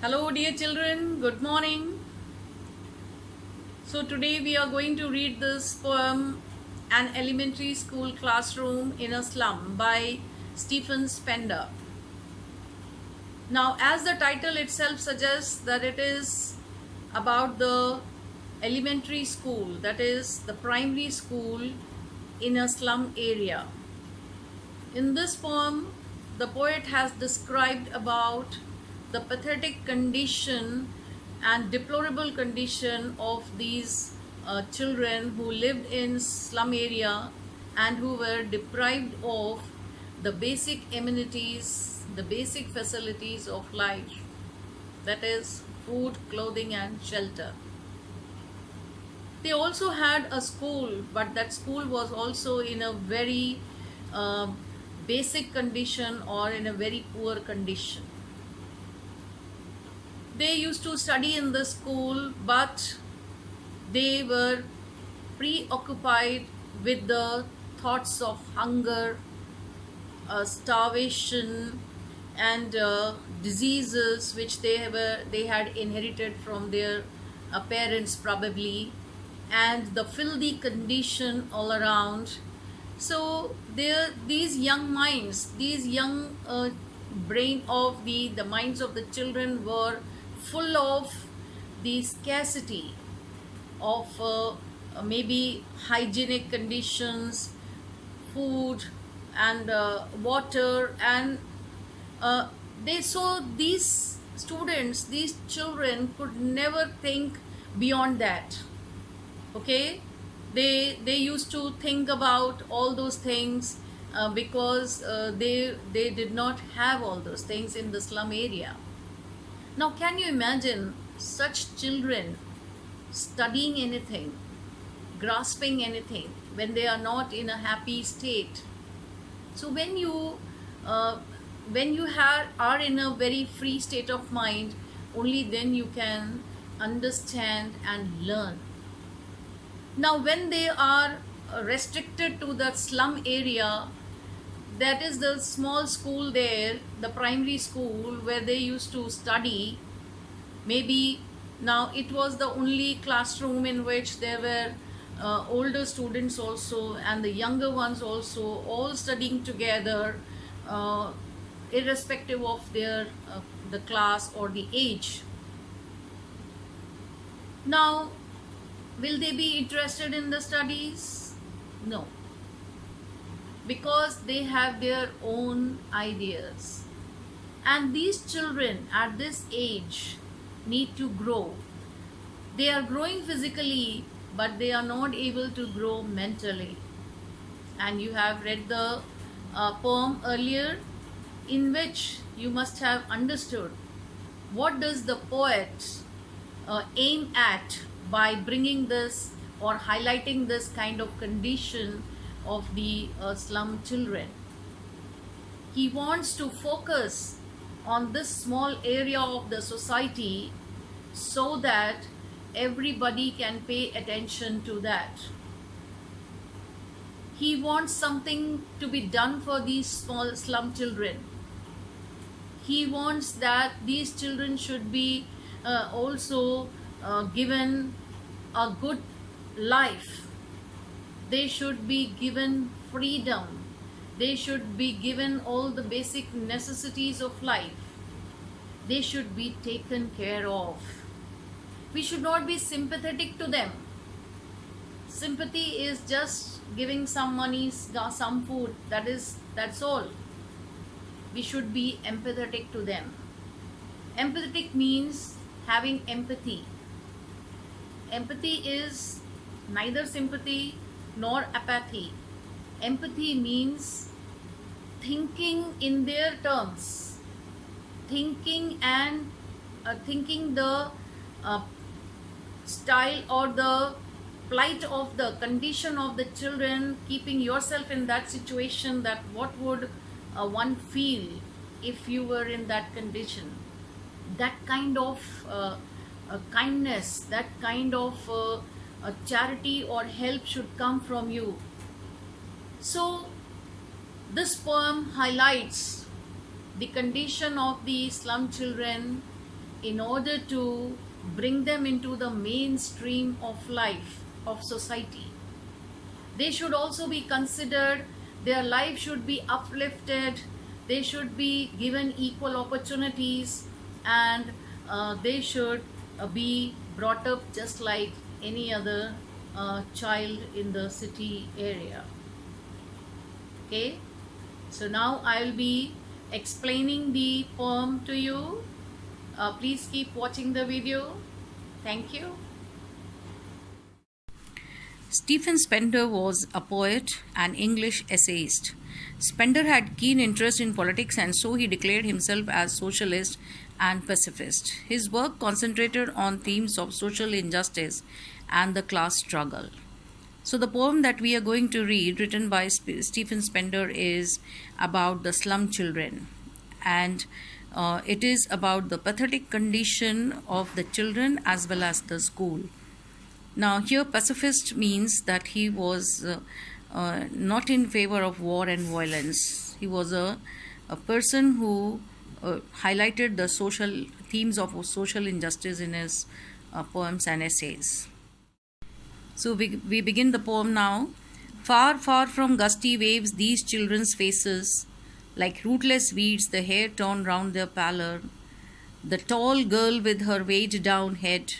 Hello, dear children, good morning. So, today we are going to read this poem, An Elementary School Classroom in a Slum by Stephen Spender. Now, as the title itself suggests, that it is about the elementary school, that is, the primary school in a slum area. In this poem, the poet has described about the pathetic condition and deplorable condition of these children who lived in slum area and who were deprived of the basic amenities, the basic facilities of life, that is food, clothing and shelter. They also had a school, but that school was also in a very uh, basic condition or in a very poor condition. They used to study in the school, but they were preoccupied with the thoughts of hunger, starvation, and diseases which they had inherited from their parents probably, and the filthy condition all around. So there, these young minds, these young brain of the minds of the children were full of the scarcity of maybe hygienic conditions, food and water, and they so these students, these children could never think beyond that. Okay, they used to think about all those things because they did not have all those things in the slum area. Now, can you imagine such children studying anything, grasping anything when they are not in a happy state? So uh, when you are in a very free state of mind, only then you can understand and learn. Now, when they are restricted to the slum area, that is the small school there, the primary school where they used to study, maybe now it was the only classroom in which there were older students also and the younger ones also, all studying together, uh, irrespective of their the class or the age. Now, will they be interested in the studies? No, because they have their own ideas. And these children at this age need to grow. They are growing physically, but they are not able to grow mentally. And you have read the poem earlier, in which you must have understood what does the poet aim at by bringing this or highlighting this kind of condition of the slum children. He wants to focus on this small area of the society so that everybody can pay attention to that. He wants something to be done for these small slum children. He wants that these children should be also given a good life. They should be given freedom. They should be given all the basic necessities of life. They should be taken care of. We should not be sympathetic to them. Sympathy is just giving some money, some food. That's all. We should be empathetic to them. Empathetic means having empathy. Empathy is neither sympathy nor apathy. Empathy means thinking in their terms, thinking and thinking the uh, style or the plight of the condition of the children, keeping yourself in that situation, that what would one feel if you were in that condition. That kind of kindness, that kind of charity or help should come from you. So this poem highlights the condition of the slum children in order to bring them into the mainstream of life of society. They should also be considered, their life should be uplifted, they should be given equal opportunities, and they should be brought up just like any other child in the city area. Okay, so now I'll be explaining the poem to you. Please keep watching the video. Thank you. Stephen Spender was a poet and English essayist. Spender had keen interest in politics, and so he declared himself as socialist and pacifist. His work concentrated on themes of social injustice and the class struggle. So the poem that we are going to read, written by Stephen Spender, is about the slum children, and it is about the pathetic condition of the children as well as the school. Now, here pacifist means that he was not in favor of war and violence. He was a person who highlighted the social themes of social injustice in his poems and essays. So we begin the poem now. Far, far from gusty waves, these children's faces, like rootless weeds, the hair torn round their pallor, the tall girl with her weighed down head,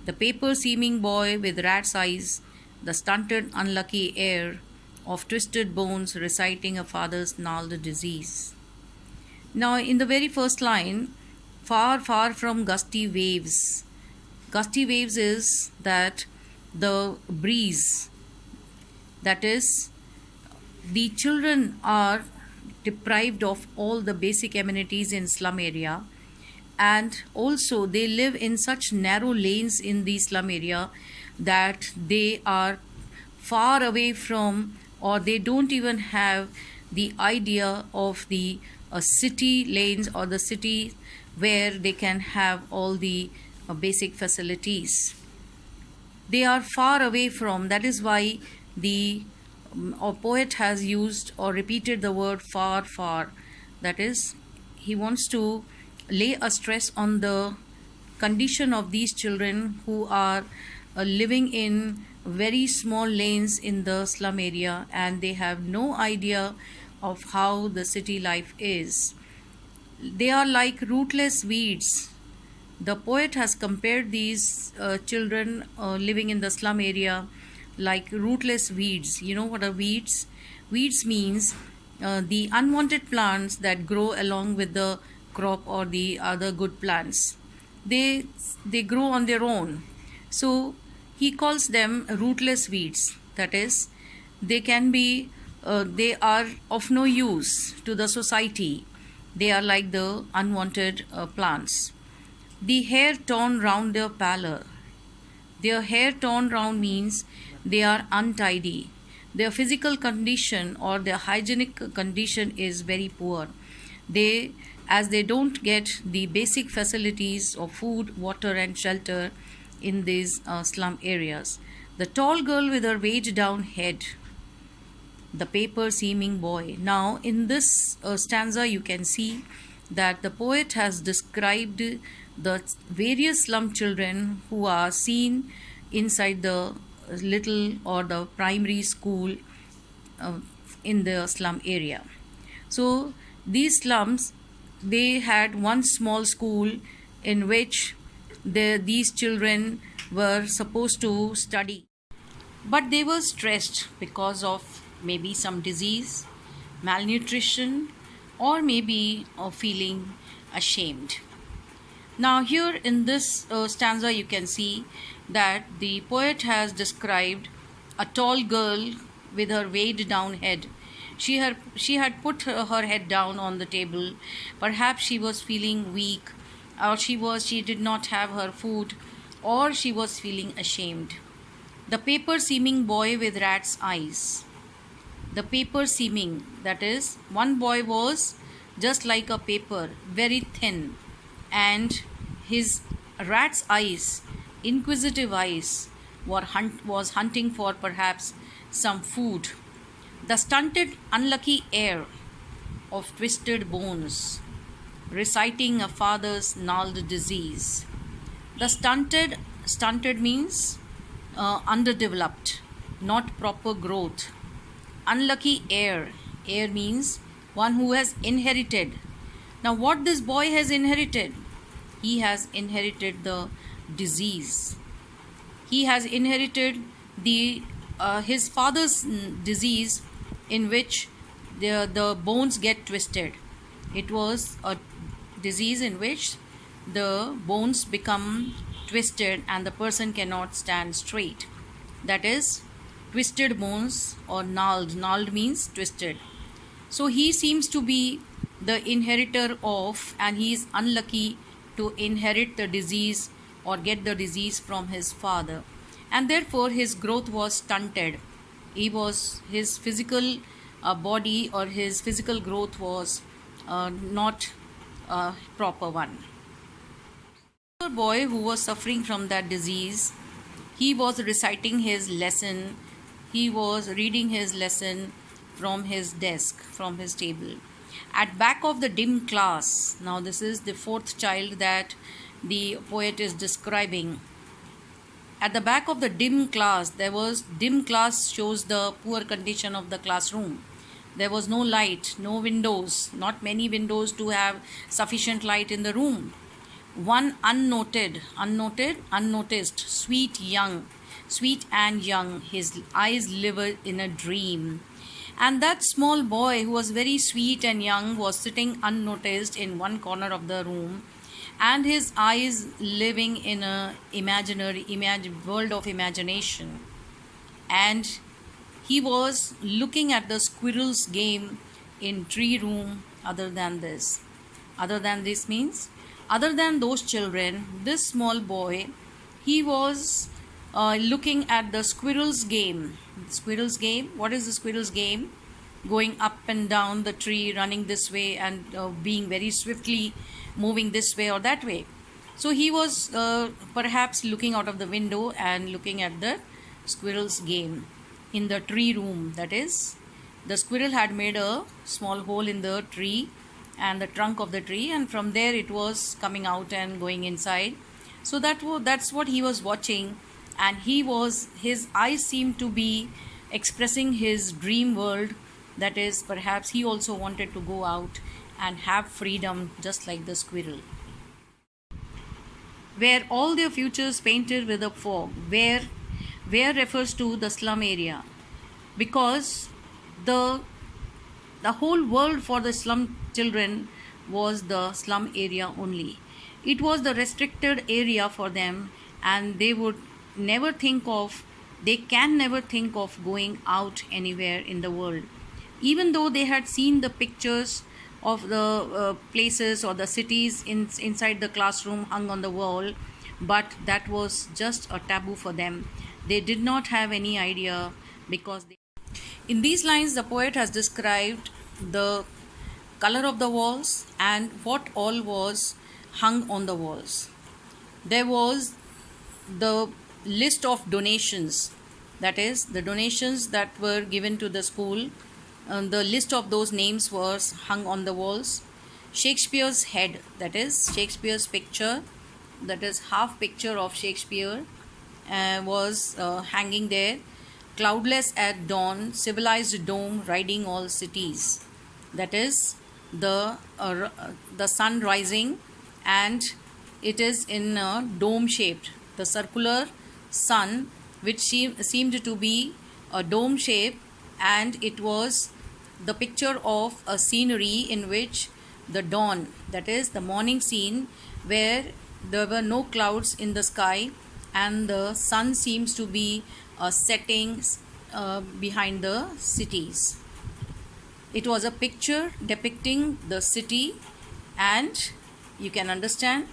the paper-seeming boy with rat's eyes, the stunted, unlucky heir of twisted bones reciting a father's gnarled disease. Now, in the very first line, far, far from gusty waves. Gusty waves is that the breeze, that is, the children are deprived of all the basic amenities in slum area, and also they live in such narrow lanes in the slum area that they are far away from, or they don't even have the idea of the city lanes or the city where they can have all the basic facilities. They are far away from, that is why the poet has used or repeated the word far, far. That is, he wants to lay a stress on the condition of these children who are living in very small lanes in the slum area, and they have no idea of how the city life is. They are like rootless weeds. The poet has compared these children living in the slum area like rootless weeds. You know what are weeds? Weeds means the unwanted plants that grow along with the crop or the other good plants. They grow on their own. So he calls them rootless weeds. That is, they can be they are of no use to the society. They are like the unwanted plants. The hair torn round their pallor. Their hair torn round means they are untidy. Their physical condition or their hygienic condition is very poor. As they don't get the basic facilities of food, water, and shelter in these slum areas. The tall girl with her weighed down head. The paper seeming boy. Now, in this stanza, you can see that the poet has described the various slum children who are seen inside the little or the primary school in the slum area. So these slums, they had one small school in which these children were supposed to study, but they were stressed because of maybe some disease, malnutrition, or maybe feeling ashamed. Now here in this stanza you can see that the poet has described a tall girl with her weighed down head. She had put her head down on the table. Perhaps she was feeling weak, or she did not have her food, or she was feeling ashamed. The paper seeming boy with rat's eyes. The paper seeming, that is, one boy was just like a paper, very thin, and his rat's eyes, inquisitive eyes, was hunting for perhaps some food. The stunted, unlucky heir of twisted bones, reciting a father's gnarled disease. The stunted means underdeveloped, not proper growth. Unlucky heir means one who has inherited. Now, what this boy has inherited? He has inherited the disease. He has inherited the his father's disease, in which the bones get twisted. It was a disease in which the bones become twisted and the person cannot stand straight. That is twisted bones, or gnarled. Gnarled means twisted. So he seems to be the inheritor of, and he is unlucky to inherit the disease or get the disease from his father, and therefore his growth was stunted. His physical body, or his physical growth was not a proper one. The boy who was suffering from that disease, he was reciting his lesson, he was reading his lesson from his desk, from his table. At back of the dim class, now this is the fourth child that the poet is describing. At the back of the dim class, dim class shows the poor condition of the classroom. There was no light, no windows, not many windows to have sufficient light in the room. One unnoticed, sweet and young, his eyes live in a dream. And that small boy, who was very sweet and young, was sitting unnoticed in one corner of the room, and his eyes living in a world of imagination. And he was looking at the squirrel's game in tree room. Other than this means, other than those children, this small boy, he was looking at the squirrel's game. Squirrel's game, what is the squirrel's game? Going up and down the tree, running this way, and being very swiftly moving this way or that way. So he was perhaps looking out of the window and looking at the squirrel's game in the tree room. That is, the squirrel had made a small hole in the tree and the trunk of the tree, and from there it was coming out and going inside. So that's what he was watching, and his eyes seemed to be expressing his dream world. That is, perhaps he also wanted to go out and have freedom, just like the squirrel. Where all their futures painted with a fog. Where refers to the slum area, because the whole world for the slum children was the slum area only. It was the restricted area for them, and they can never think of going out anywhere in the world, even though they had seen the pictures of the places or the cities inside the classroom hung on the wall. But that was just a taboo for them. They did not have any idea, because in these lines the poet has described the color of the walls and what all was hung on the walls. There was the list of donations, that is, the donations that were given to the school. The list of those names was hung on the walls. Shakespeare's head, that is Shakespeare's picture, that is half picture of Shakespeare, was hanging there. Cloudless at dawn, civilized dome riding all cities. That is the sun rising, and it is in a dome shaped, the circular sun, which seemed to be a dome shape, and it was the picture of a scenery in which the dawn, that is the morning scene, where there were no clouds in the sky and the sun seems to be setting behind the cities. It was a picture depicting the city, and you can understand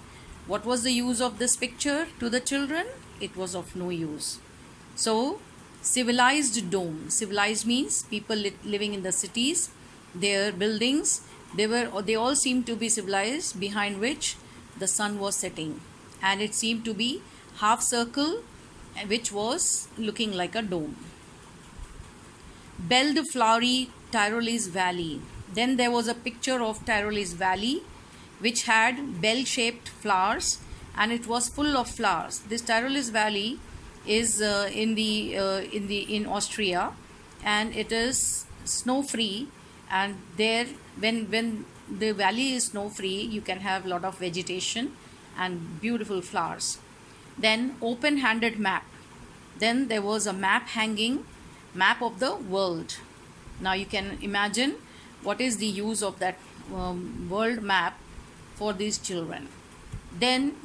what was the use of this picture to the children. It was of no use. So, civilized dome. Civilized means people living in the cities, their buildings, they all seemed to be civilized, behind which the sun was setting, and it seemed to be half circle, which was looking like a dome. Belled flowery Tyrolese valley. Then there was a picture of Tyrolese valley, which had bell-shaped flowers, and it was full of flowers. This Tyrolese Valley is in Austria, and it is snow free. And there, when the valley is snow free, you can have a lot of vegetation and beautiful flowers. Then open-handed map. Then there was a map hanging, map of the world. Now you can imagine what is the use of that world map for these children. Then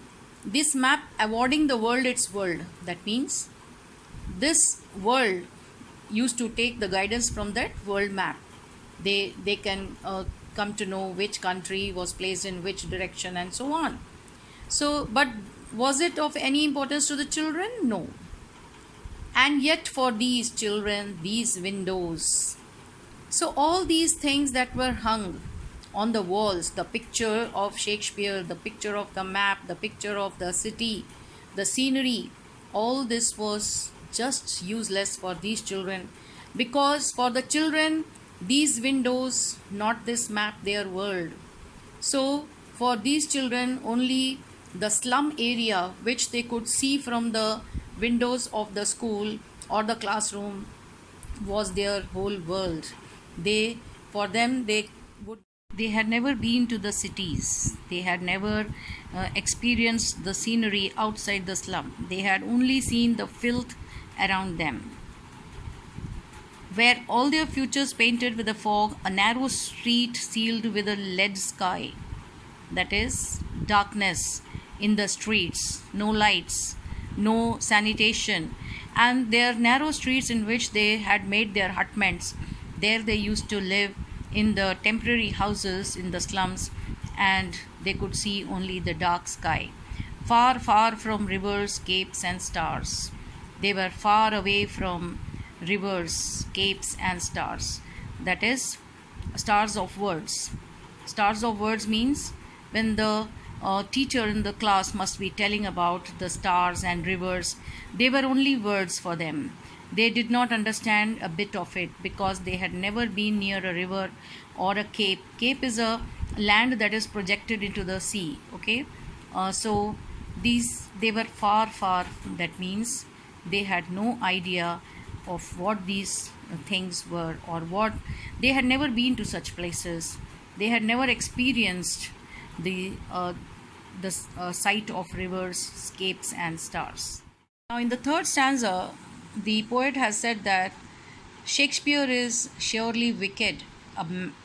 this map awarding the world its world. That means this world used to take the guidance from that world map. They can come to know which country was placed in which direction and so on. So, but was it of any importance to the children? No. And yet for these children, these windows. So all these things that were hung on the walls, the picture of Shakespeare, the picture of the map, the picture of the city, the scenery, all this was just useless for these children, because for the children, these windows, not this map, their world. So for these children, only the slum area which they could see from the windows of the school or the classroom was their whole world. They had never been to the cities. They had never experienced the scenery outside the slum. They had only seen the filth around them. Where all their futures painted with a fog, a narrow street sealed with a lead sky. That is darkness in the streets, no lights, no sanitation, and their narrow streets in which they had made their hutments. There they used to live in the temporary houses in the slums, and they could see only the dark sky. Far, far from rivers, capes, and stars. They were far away from rivers, capes, and stars. That is, stars of words. Stars of words means when the teacher in the class must be telling about the stars and rivers, they were only words for them. They did not understand a bit of it because they had never been near a river or a cape. Cape is a land that is projected into the sea. Okay, so they were far, far. That means they had no idea of what these things were, or what they had never been to such places. They had never experienced the sight of rivers, capes, and stars. Now, in the third stanza, the poet has said that Shakespeare is surely wicked,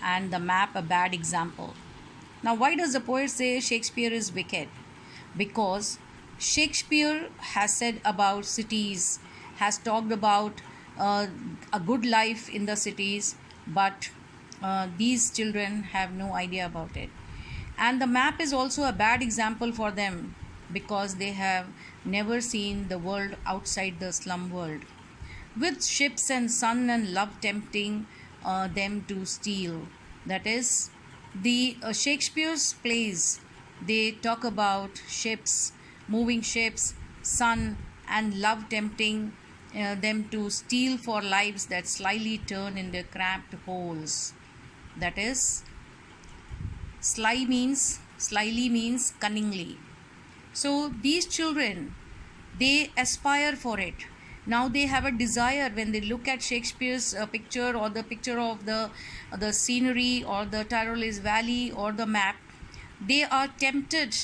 and the map a bad example. Now, why does the poet say Shakespeare is wicked? Because Shakespeare has said about cities, has talked about a good life in the cities, but these children have no idea about it. And the map is also a bad example for them because they have never seen the world outside the slum world. With ships and sun and love tempting them to steal. That is, the Shakespeare's plays, they talk about ships, moving ships, sun, and love tempting them to steal for lives that slyly turn in their cramped holes. That is, slyly means cunningly. So these children, they aspire for it. Now they have a desire when they look at Shakespeare's picture, or the picture of the scenery, or the Tyrolese Valley, or the map. They are tempted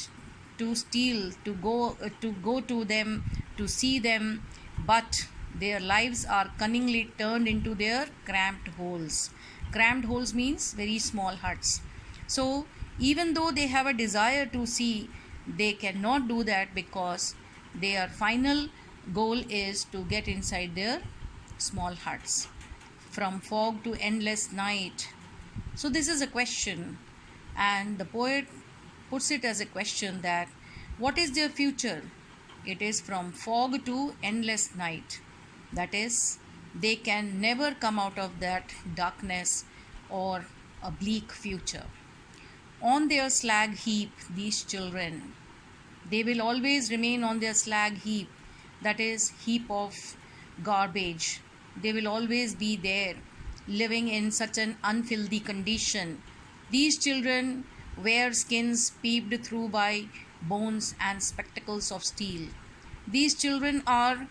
to steal, to go to them, to see them, but their lives are cunningly turned into their cramped holes. Cramped holes means very small huts. So even though they have a desire to see, they cannot do that because their final goal is to get inside their small huts. From fog to endless night. So this is a question, and the poet puts it as a question that what is their future? It is from fog to endless night. That is, they can never come out of that darkness or a bleak future. On their slag heap, these children, they will always remain on their slag heap, that is, heap of garbage. They will always be there, living in such an unfilthy condition. These children wear skins peeped through by bones and spectacles of steel. These children are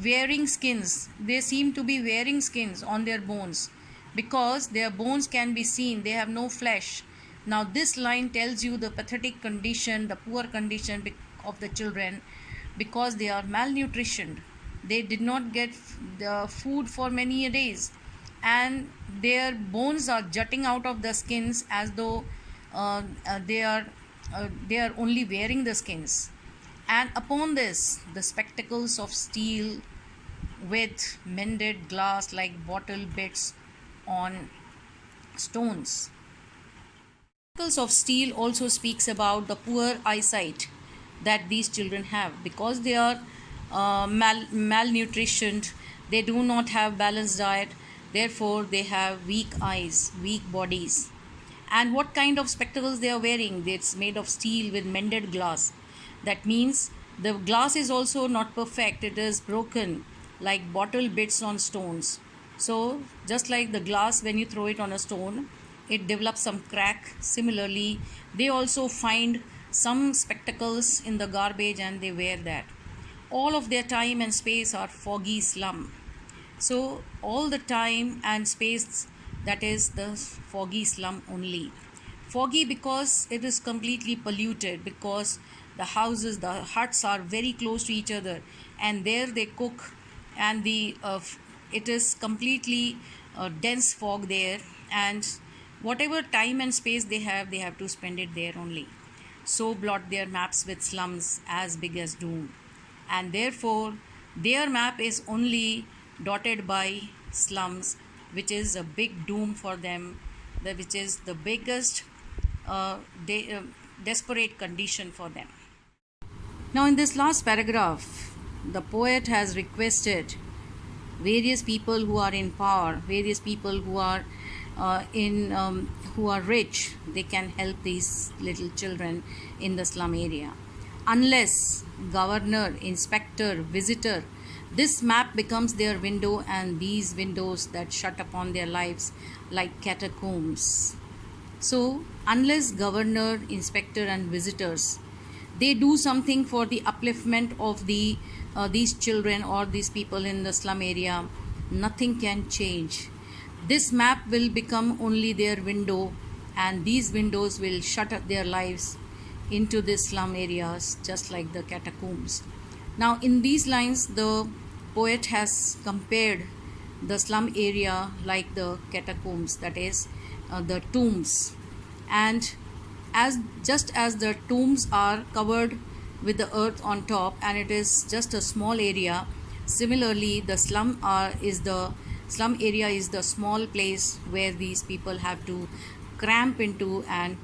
wearing skins. They seem to be wearing skins on their bones because their bones can be seen. They have no flesh. Now, this line tells you the pathetic condition, the poor condition of the children because they are malnutritioned. They did not get the food for many days, and their bones are jutting out of the skins as though they are only wearing the skins. And upon this, the spectacles of steel with mended glass like bottle bits on stones. Spectacles of steel also speaks about the poor eyesight that these children have because they are malnutritioned. They do not have balanced diet, therefore they have weak eyes, weak bodies. And what kind of spectacles they are wearing? It's made of steel with mended glass. That means the glass is also not perfect, it is broken like bottle bits on stones. So just like the glass, when you throw it on a stone, it develops some crack. Similarly, they also find some spectacles in the garbage and they wear that. All of their time and space are foggy slum. So all the time and space, that is the foggy slum only. Foggy because it is completely polluted, because the houses, the huts are very close to each other, and there they cook, and it is completely dense fog there, and whatever time and space they have to spend it there only. So blot their maps with slums as big as doom, and therefore their map is only dotted by slums, which is a big doom for them, which is the biggest desperate condition for them. Now, in this last paragraph, the poet has requested various people who are in power, various people who are who are rich. They can help these little children in the slum area. Unless governor, inspector, visitor, this map becomes their window, and these windows that shut upon their lives like catacombs. So, unless governor, inspector, and visitors, they do something for the upliftment of these children or these people in the slum area, nothing can change. This map will become only their window, and these windows will shut up their lives into these slum areas just like the catacombs. Now, in these lines, the poet has compared the slum area like the catacombs, that is the tombs. And just as the tombs are covered with the earth on top and it is just a small area, similarly the slum area is the small place where these people have to cramp into and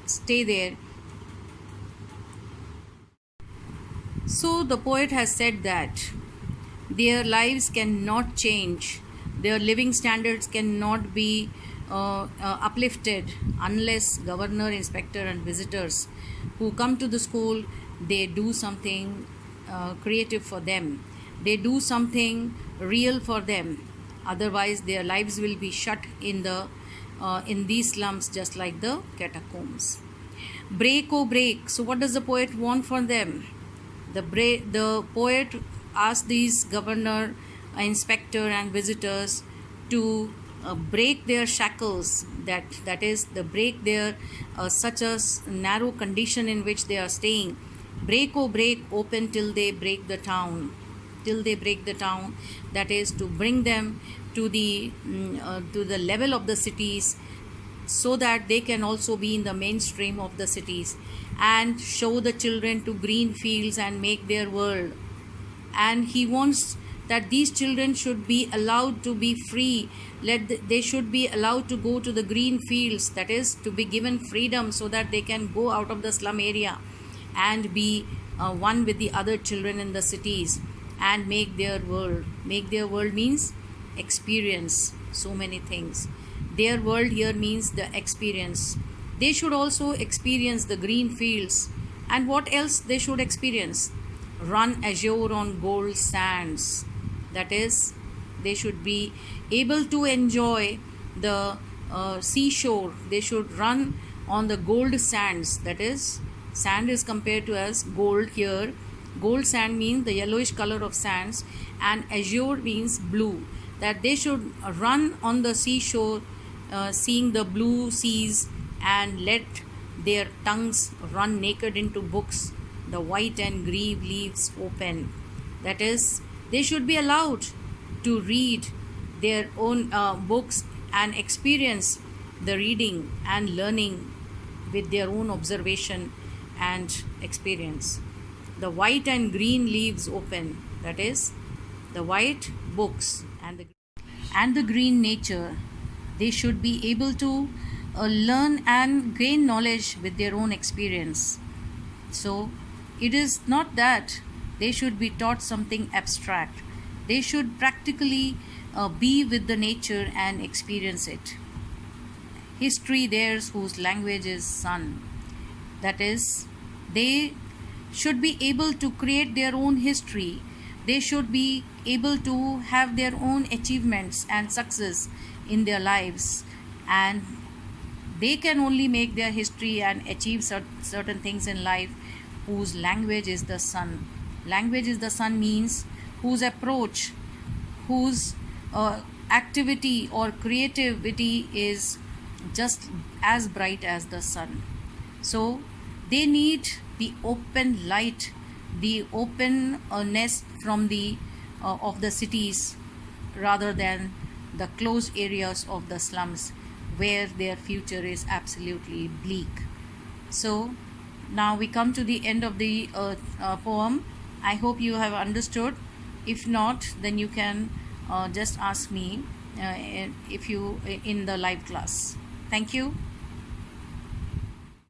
stay there. So the poet has said that their lives cannot change, their living standards cannot be uplifted unless governor, inspector, and visitors who come to the school, they do something creative for them, they do something real for them. Otherwise their lives will be shut in these slums just like the catacombs. Break, oh break. So what does the poet want for them? The poet asks these governor, inspector, and visitors to break their shackles, that is the break their such a narrow condition in which they are staying. Break, oh break, open till they break the town, that is to bring them to the level of the cities, so that they can also be in the mainstream of the cities and show the children to green fields and make their world. And he wants that these children should be allowed to be free, they should be allowed to go to the green fields, that is to be given freedom so that they can go out of the slum area and be one with the other children in the cities and make their world. Make their world means experience so many things. Their world here means the experience. They should also experience the green fields. And what else they should experience? Run azure on gold sands. That is, they should be able to enjoy the seashore, they should run on the gold sands. That is, sand is compared to as gold here. Gold sand means the yellowish color of sands, and azure means blue. That they should run on the seashore, seeing the blue seas, and let their tongues run naked into books, the white and green leaves open. That is, they should be allowed to read their own books and experience the reading and learning with their own observation and experience. The white and green leaves open, that is, the white books and the green nature. They should be able to learn and gain knowledge with their own experience. So, it is not that they should be taught something abstract. They should practically be with the nature and experience it. History theirs whose language is sun. That is, they should be able to create their own history. They should be able to have their own achievements and success in their lives, and they can only make their history and achieve certain things in life whose language is the sun. Language is the sun means whose approach, whose activity or creativity is just as bright as the sun. So they need the open light, the openness from the of the cities, rather than the closed areas of the slums where their future is absolutely bleak. So now we come to the end of the poem. I hope you have understood. If not, then you can just ask me if you in the live class. Thank you.